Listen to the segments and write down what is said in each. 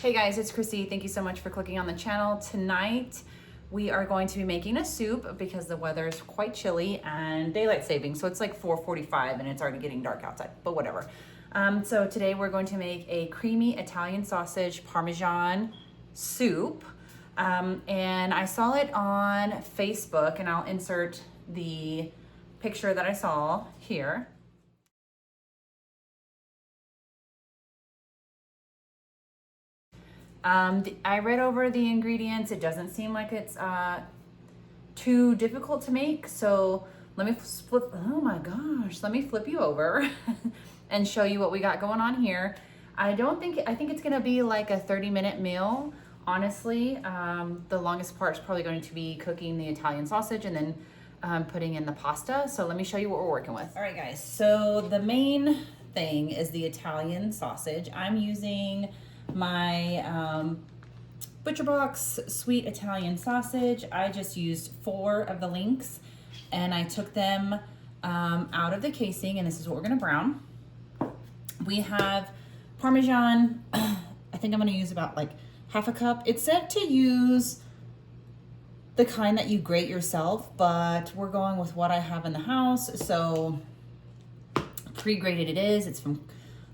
Hey guys, it's Chrissy. Thank you so much for clicking on the channel. Tonight, we are going to be making a soup because the weather is quite chilly and daylight savings. So it's like 4:45 and it's already getting dark outside, but whatever. So today we're going to make a creamy Italian sausage Parmesan soup. And I saw it on Facebook, and I'll insert the picture that I saw here. I read over the ingredients. It doesn't seem like it's too difficult to make. So let me flip, oh my gosh, let me flip you over and show you what we got going on here. I think it's gonna be like a 30-minute meal. Honestly, the longest part is probably going to be cooking the Italian sausage and then putting in the pasta. So let me show you what we're working with. All right guys, so the main thing is the Italian sausage. I'm using my Butcher Box sweet Italian sausage. I just used 4 of the links and I took them out of the casing, and this is what we're gonna brown. We have Parmesan. I think I'm gonna use about like half a cup. It said to use the kind that you grate yourself, but we're going with what I have in the house. So pre-grated it is. It's from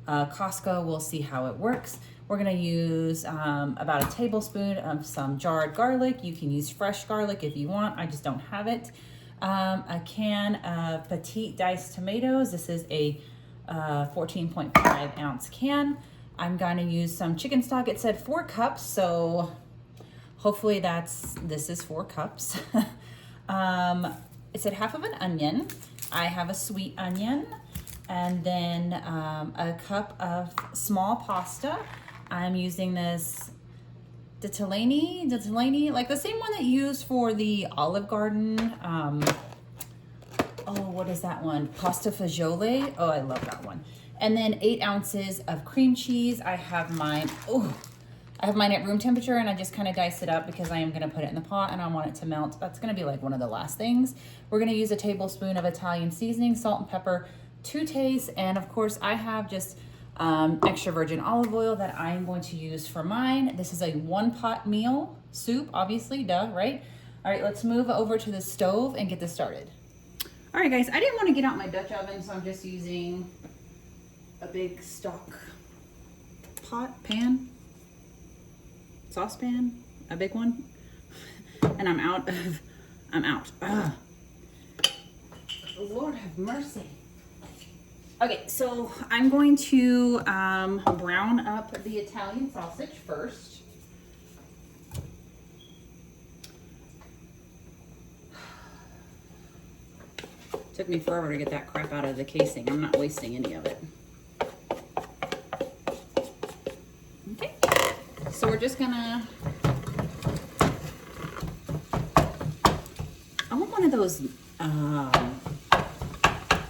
Costco. We'll see how it works. We're gonna use about a tablespoon of some jarred garlic. You can use fresh garlic if you want. I just don't have it. A can of petite diced tomatoes. This is a 14.5 ounce can. I'm gonna use some chicken stock. It said 4 cups, so hopefully this is 4 cups. It said half of an onion. I have a sweet onion. And then a cup of small pasta. I'm using this Ditalini, like the same one that you use for the Olive Garden. Oh, what is that one? Pasta fagioli. Oh, I love that one. And then 8 ounces of cream cheese. I have mine at room temperature, and I just kind of dice it up because I am gonna put it in the pot and I want it to melt. That's gonna be like one of the last things. We're gonna use a tablespoon of Italian seasoning, salt and pepper to taste, and of course I have just extra virgin olive oil that I'm going to use for mine. This is a 1-pot meal soup, obviously, duh, right? All right, let's move over to the stove and get this started. All right, guys, I didn't want to get out my Dutch oven, so I'm just using a big stock pan, saucepan, a big one, and I'm out. Ugh. Lord have mercy. Okay, so I'm going to brown up the Italian sausage first. Took me forever to get that crap out of the casing. I'm not wasting any of it. Okay, so we're just gonna, I want one of those,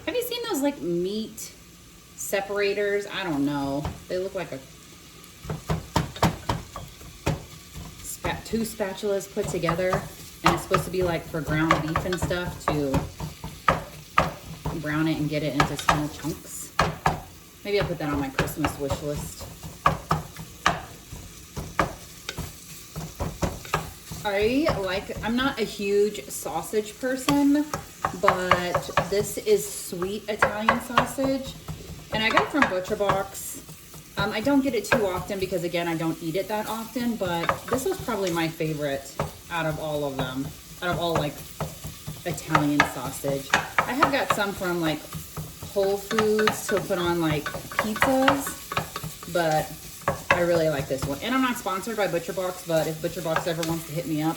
have you seen those like meat separators? I don't know. They look like two spatulas put together, and it's supposed to be like for ground beef and stuff, to brown it and get it into small chunks. Maybe I'll put that on my Christmas wish list. I'm not a huge sausage person, but this is sweet Italian sausage, and I got it from Butcher Box. I don't get it too often because, again, I don't eat it that often, but this was probably my favorite out of all of them, out of all like Italian sausage. I have got some from like Whole Foods to put on like pizzas, but I really like this one. And I'm not sponsored by Butcher Box, but if Butcher Box ever wants to hit me up,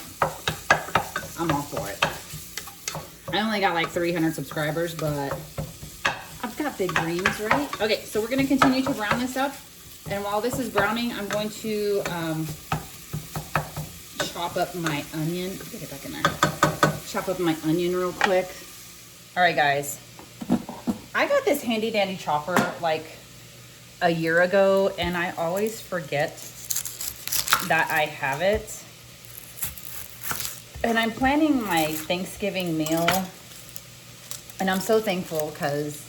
I'm all for it. I only got like 300 subscribers, but I've got big dreams, right? Okay, so we're gonna continue to brown this up. And while this is browning, I'm going to chop up my onion. Get it back in there. Chop up my onion real quick. All right, guys. I got this handy dandy chopper like a year ago, and I always forget that I have it. And I'm planning my Thanksgiving meal, and I'm so thankful because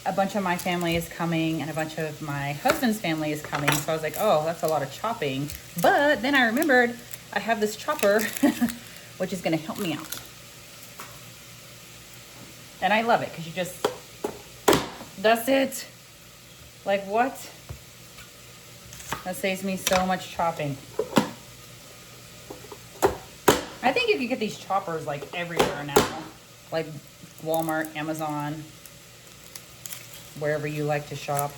a bunch of my family is coming and a bunch of my husband's family is coming. So I was like, oh, that's a lot of chopping. But then I remembered I have this chopper, which is gonna help me out. And I love it because you just, that's it. Like what? That saves me so much chopping. I think you can get these choppers like everywhere now. Like Walmart, Amazon, wherever you like to shop.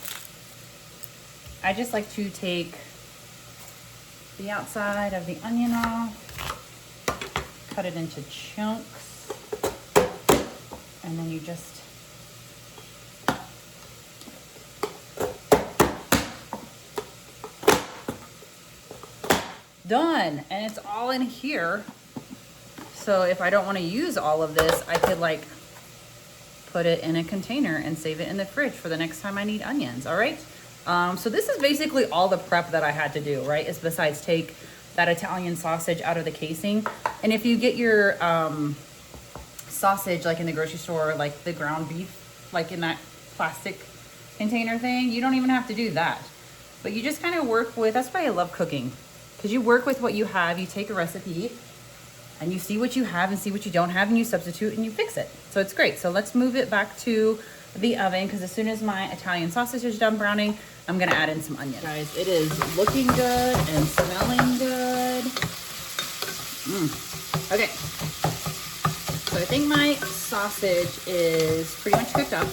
I just like to take the outside of the onion off, cut it into chunks, and then you just done. And it's all in here. So if I don't want to use all of this, I could like put it in a container and save it in the fridge for the next time I need onions. All right. So this is basically all the prep that I had to do, right? Is besides take that Italian sausage out of the casing. And if you get your sausage like in the grocery store, like the ground beef, like in that plastic container thing, you don't even have to do that. But you just kind of work with, that's why I love cooking. Because you work with what you have, you take a recipe and you see what you have and see what you don't have and you substitute and you fix it. So it's great. So let's move it back to the oven because as soon as my Italian sausage is done browning, I'm gonna add in some onion. Guys, it is looking good and smelling good. Okay. So I think my sausage is pretty much cooked up.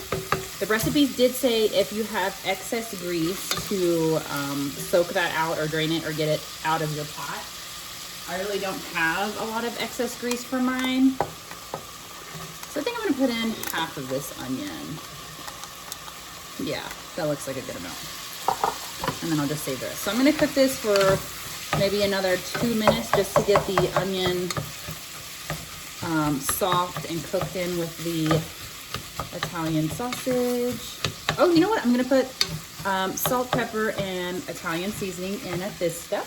The recipes did say if you have excess grease to soak that out or drain it or get it out of your pot. I really don't have a lot of excess grease for mine. So I think I'm gonna put in half of this onion. Yeah, that looks like a good amount. And then I'll just save the rest. So I'm gonna cook this for maybe another 2 minutes just to get the onion soft and cooked in with the Italian sausage. Oh, you know what? I'm gonna put salt, pepper, and Italian seasoning in at this step.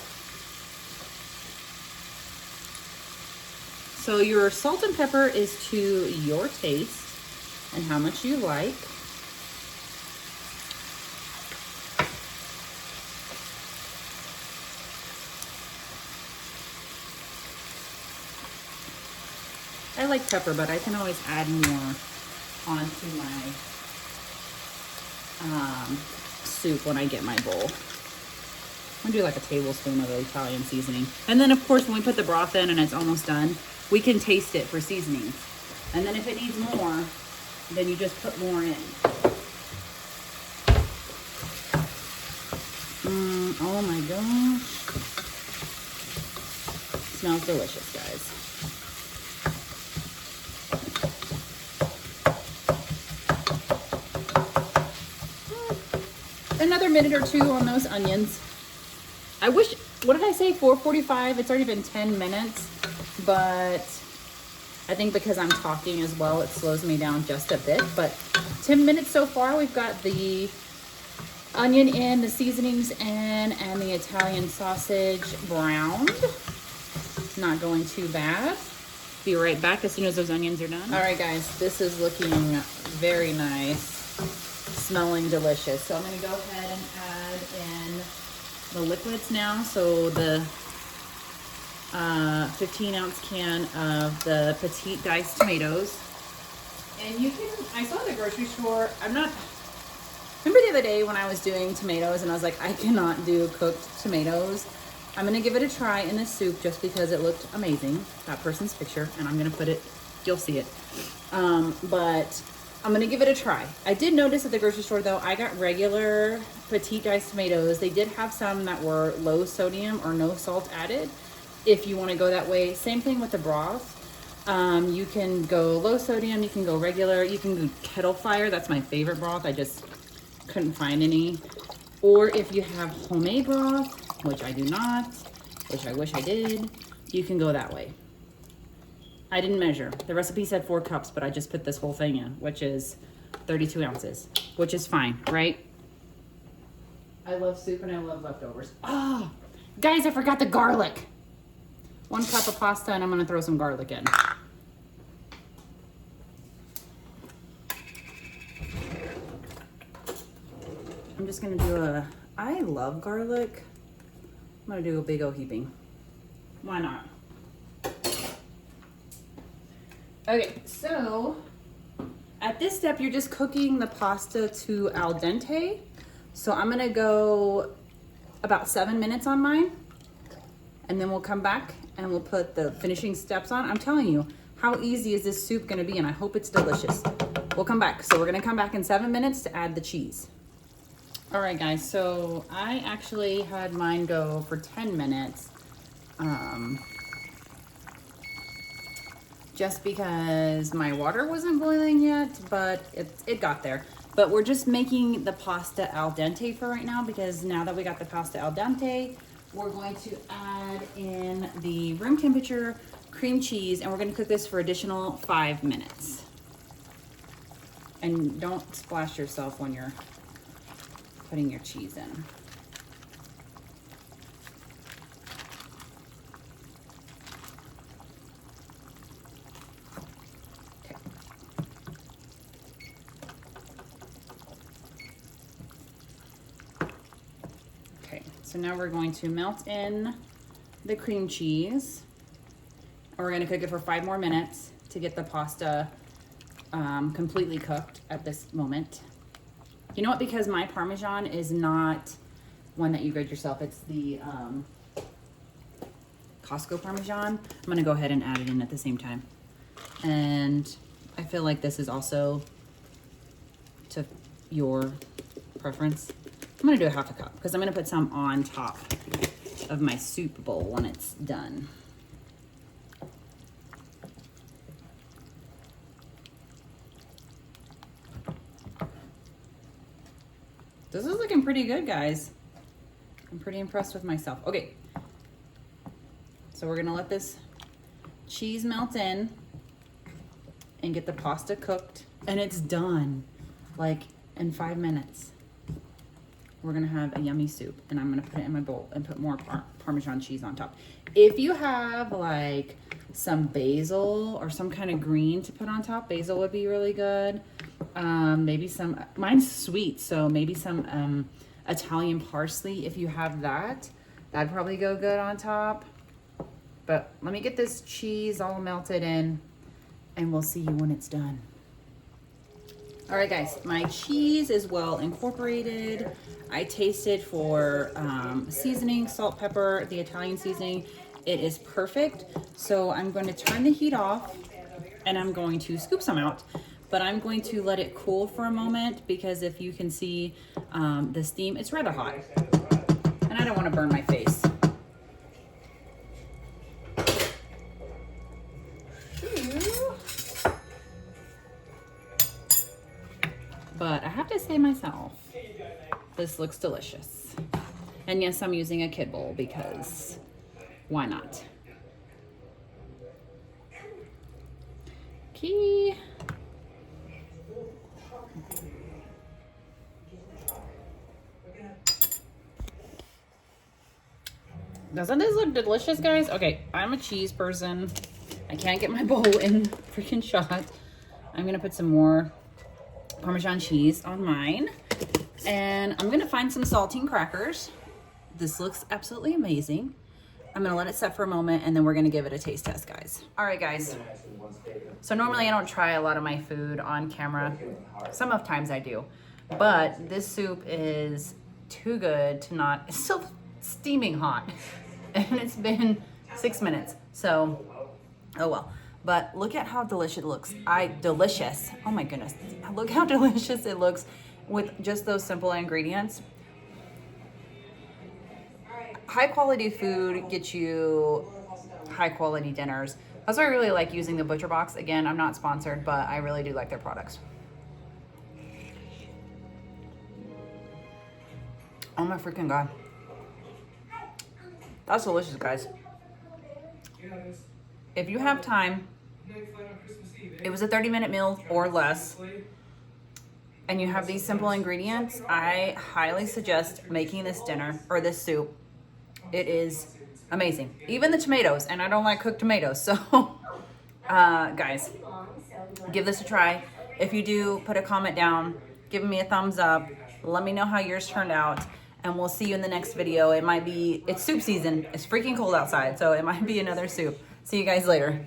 So your salt and pepper is to your taste and how much you like. I like pepper, but I can always add more onto my soup when I get my bowl. I'm gonna do like a tablespoon of the Italian seasoning. And then of course, when we put the broth in and it's almost done, we can taste it for seasoning. And then if it needs more, then you just put more in. Oh my gosh. Smells delicious, guys. Another minute or two on those onions. I wish, what did I say, 4:45? It's already been 10 minutes, but I think because I'm talking as well, it slows me down just a bit. But 10 minutes so far, we've got the onion in, the seasonings in, and the Italian sausage browned. Not going too bad. Be right back as soon as those onions are done. All right, guys, this is looking very nice. Smelling delicious. So I'm going to go ahead and add in the liquids now. So the 15-ounce can of the petite diced tomatoes. And you can, I saw at the grocery store, remember the other day when I was doing tomatoes and I was like, I cannot do cooked tomatoes. I'm going to give it a try in this soup just because it looked amazing, that person's picture, and I'm going to put it, you'll see it. But I'm gonna give it a try. I did notice at the grocery store though, I got regular petite diced tomatoes. They did have some that were low sodium or no salt added. If you wanna go that way, same thing with the broth. You can go low sodium, you can go regular, you can go kettle fire. That's my favorite broth. I just couldn't find any. Or if you have homemade broth, which I do not, which I wish I did, you can go that way. I didn't measure. The recipe said 4 cups, but I just put this whole thing in, which is 32 ounces, which is fine, right? I love soup and I love leftovers. Oh, guys, I forgot the garlic. 1 cup of pasta and I'm gonna throw some garlic in. just gonna do I love garlic. I'm gonna do a big old heaping. Why not? Okay, so at this step, you're just cooking the pasta to al dente. So I'm gonna go about 7 minutes on mine, and then we'll come back and we'll put the finishing steps on. I'm telling you, how easy is this soup gonna be? And I hope it's delicious. We'll come back. So we're gonna come back in 7 minutes to add the cheese. All right, guys, so I actually had mine go for 10 minutes. Just because my water wasn't boiling yet, but it got there. But we're just making the pasta al dente for right now, because now that we got the pasta al dente, we're going to add in the room temperature cream cheese, and we're gonna cook this for additional 5 minutes. And don't splash yourself when you're putting your cheese in. Okay, so now we're going to melt in the cream cheese, and we're gonna cook it for 5 more minutes to get the pasta completely cooked at this moment. You know what, because my Parmesan is not one that you grate yourself, it's the Costco Parmesan. I'm gonna go ahead and add it in at the same time. And I feel like this is also to your preference. I'm gonna do a half a cup because I'm gonna put some on top of my soup bowl when it's done. This is looking pretty good, guys. I'm pretty impressed with myself. Okay, so we're gonna let this cheese melt in and get the pasta cooked, and it's done, like in 5 minutes. We're gonna have a yummy soup, and I'm gonna put it in my bowl and put more Parmesan cheese on top. If you have like some basil or some kind of green to put on top, basil would be really good. Maybe some, mine's sweet, so maybe some Italian parsley. If you have that, that'd probably go good on top. But let me get this cheese all melted in, and we'll see you when it's done. All right, guys, my cheese is well incorporated. I tasted for seasoning, salt, pepper, the Italian seasoning. It is perfect. So I'm going to turn the heat off, and I'm going to scoop some out. But I'm going to let it cool for a moment, because if you can see the steam, it's rather hot. And I don't want to burn my face. But I have to say myself, this looks delicious. And yes, I'm using a kid bowl because why not? Okay. Doesn't this look delicious, guys? Okay, I'm a cheese person. I can't get my bowl in freaking shot. I'm gonna put some more Parmesan cheese on mine. And I'm gonna find some saltine crackers. This looks absolutely amazing. I'm gonna let it set for a moment, and then we're gonna give it a taste test, guys. All right, guys. So normally I don't try a lot of my food on camera. Some of times I do. But this soup is too good to not, it's still steaming hot. And it's been 6 minutes. So, oh well. But look at how delicious it looks. Delicious. Oh my goodness. Look how delicious it looks with just those simple ingredients. High quality food gets you high quality dinners. That's why I really like using the Butcher Box. Again, I'm not sponsored, but I really do like their products. Oh my freaking God. That's delicious, guys. If you have time, it was a 30-minute meal or less, and you have these simple ingredients, I highly suggest making this dinner or this soup. It is amazing. Even the tomatoes, and I don't like cooked tomatoes, so guys, give this a try. If you do, put a comment down, give me a thumbs up, Let me know how yours turned out, and we'll see you in the next video. It's soup season. It's freaking cold outside, so it might be another soup. See you guys later.